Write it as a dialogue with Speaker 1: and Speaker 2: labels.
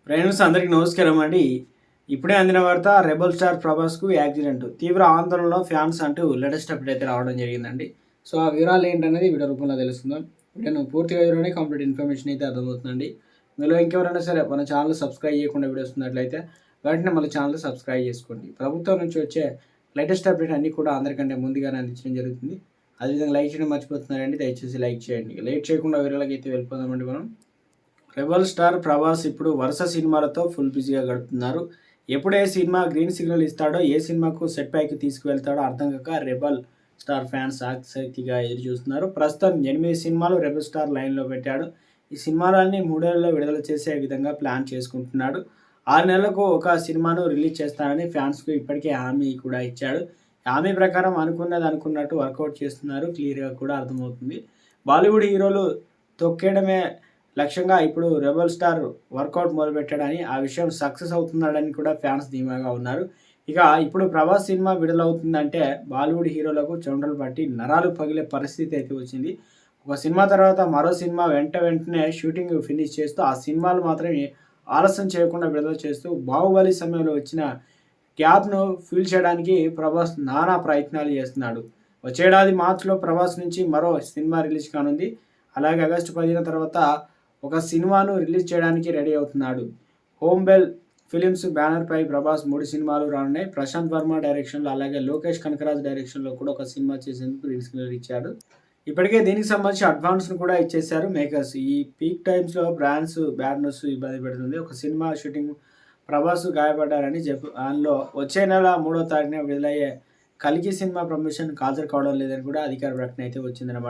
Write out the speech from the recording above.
Speaker 1: Friends అందరికీ నమస్కారం అండి. ఇప్పుడే అందిన వార్త రెబల్ స్టార్ ప్రభాస్కు యాక్సిడెంట్, తీవ్ర ఆందోళనలో ఫ్యాన్స్ అంటూ లేటెస్ట్ అప్డేట్ అయితే రావడం జరిగిందండి. సో ఆ వివరాలు ఏంటనేది వీడియో రూపంలో తెలుస్తుందాం. వీడియోను పూర్తిగా వివరణ కంప్లీట్ ఇన్ఫర్మేషన్ అయితే అర్థమవుతుందండి. మీలో ఇంకెవరైనా సరే మన ఛానల్ సబ్స్క్రైబ్ చేయకుండా వీడియోస్ ఉన్నట్లయితే వెంటనే మన ఛానల్ సబ్స్క్రైబ్ చేసుకోండి. ప్రభుత్వం నుంచి వచ్చే లేటెస్ట్ అప్డేట్ అన్నీ కూడా అందరికంటే ముందుగానే అందించడం జరుగుతుంది. అదేవిధంగా లైక్ చేయడం మర్చిపోతున్నారండి, దయచేసి లైక్ చేయండి. లేట్ చేయకుండా వివరాలకి అయితే వెళ్ళిపోదామండి మనం. రెబల్ స్టార్ ప్రభాస్ ఇప్పుడు వరుస సినిమాలతో ఫుల్ బిజీగా గడుపుతున్నారు. ఎప్పుడు ఏ సినిమా గ్రీన్ సిగ్నల్ ఇస్తాడో, ఏ సినిమాకు సెట్ పైకి తీసుకువెళ్తాడో అర్థం కాక రెబల్ స్టార్ ఫ్యాన్స్ ఆసక్తిగా ఎదురు చూస్తున్నారు. ప్రస్తుతం 8 సినిమాలు రెబల్ స్టార్ లైన్లో పెట్టాడు. ఈ సినిమాలన్నీ 3 నెలల్లో విడుదల చేసే విధంగా ప్లాన్ చేసుకుంటున్నాడు. 6 నెలలకు ఒక సినిమాను రిలీజ్ చేస్తానని ఫ్యాన్స్కు ఇప్పటికే హామీ కూడా ఇచ్చాడు. హామీ ప్రకారం అనుకున్నది అనుకున్నట్టు వర్కౌట్ చేస్తున్నారు. క్లియర్గా కూడా అర్థమవుతుంది. బాలీవుడ్ హీరోలు తొక్కేయడమే లక్ష్యంగా ఇప్పుడు రెబల్ స్టార్ వర్కౌట్ మొదలుపెట్టాడని, ఆ విషయం సక్సెస్ అవుతున్నాడని కూడా ఫ్యాన్స్ ధీమాగా ఉన్నారు. ఇక ఇప్పుడు ప్రభాస్ సినిమా విడుదలవుతుందంటే బాలీవుడ్ హీరోలకు చెమటలు పట్టి నరాలు పగిలే పరిస్థితి అయితే వచ్చింది. ఒక సినిమా తర్వాత మరో సినిమా వెంటనే షూటింగ్ ఫినిష్ చేస్తూ ఆ సినిమాలు మాత్రమే ఆలస్యం చేయకుండా విడుదల చేస్తూ బాహుబలి సమయంలో వచ్చిన గ్యాప్ను ఫిల్ చేయడానికి ప్రభాస్ నానా ప్రయత్నాలు చేస్తున్నాడు. వచ్చేడాది మార్చిలో ప్రభాస్ నుంచి మరో సినిమా రిలీజ్ కానుంది. అలాగే ఆగస్టు 15 తర్వాత ఒక సినిమాను రిలీజ్ చేయడానికి రెడీ అవుతున్నాడు. హోమ్ బెల్ ఫిలిమ్స్ బ్యానర్పై ప్రభాస్ 3 సినిమాలు రానున్నాయి. ప్రశాంత్ వర్మ డైరెక్షన్లో, అలాగే లోకేష్ కనకరాజ్ డైరెక్షన్లో కూడా ఒక సినిమా చేసేందుకు గ్రీన్ సిగ్నల్ ఇచ్చాడు. ఇప్పటికే దీనికి సంబంధించి అడ్వాన్స్ను కూడా ఇచ్చేశారు మేకర్స్. ఈ పీక్ టైమ్స్లో బ్యాడ్ న్యూస్ ఇబ్బంది పెడుతుంది. ఒక సినిమా షూటింగ్ ప్రభాస్ గాయపడ్డారని దానిలో వచ్చే నెల 3వ తారీఖున విడుదలయ్యే కల్కి సినిమా ప్రమోషన్ హాజరు కావడం లేదని కూడా అధికార ప్రకటన అయితే వచ్చిందన్నమాట.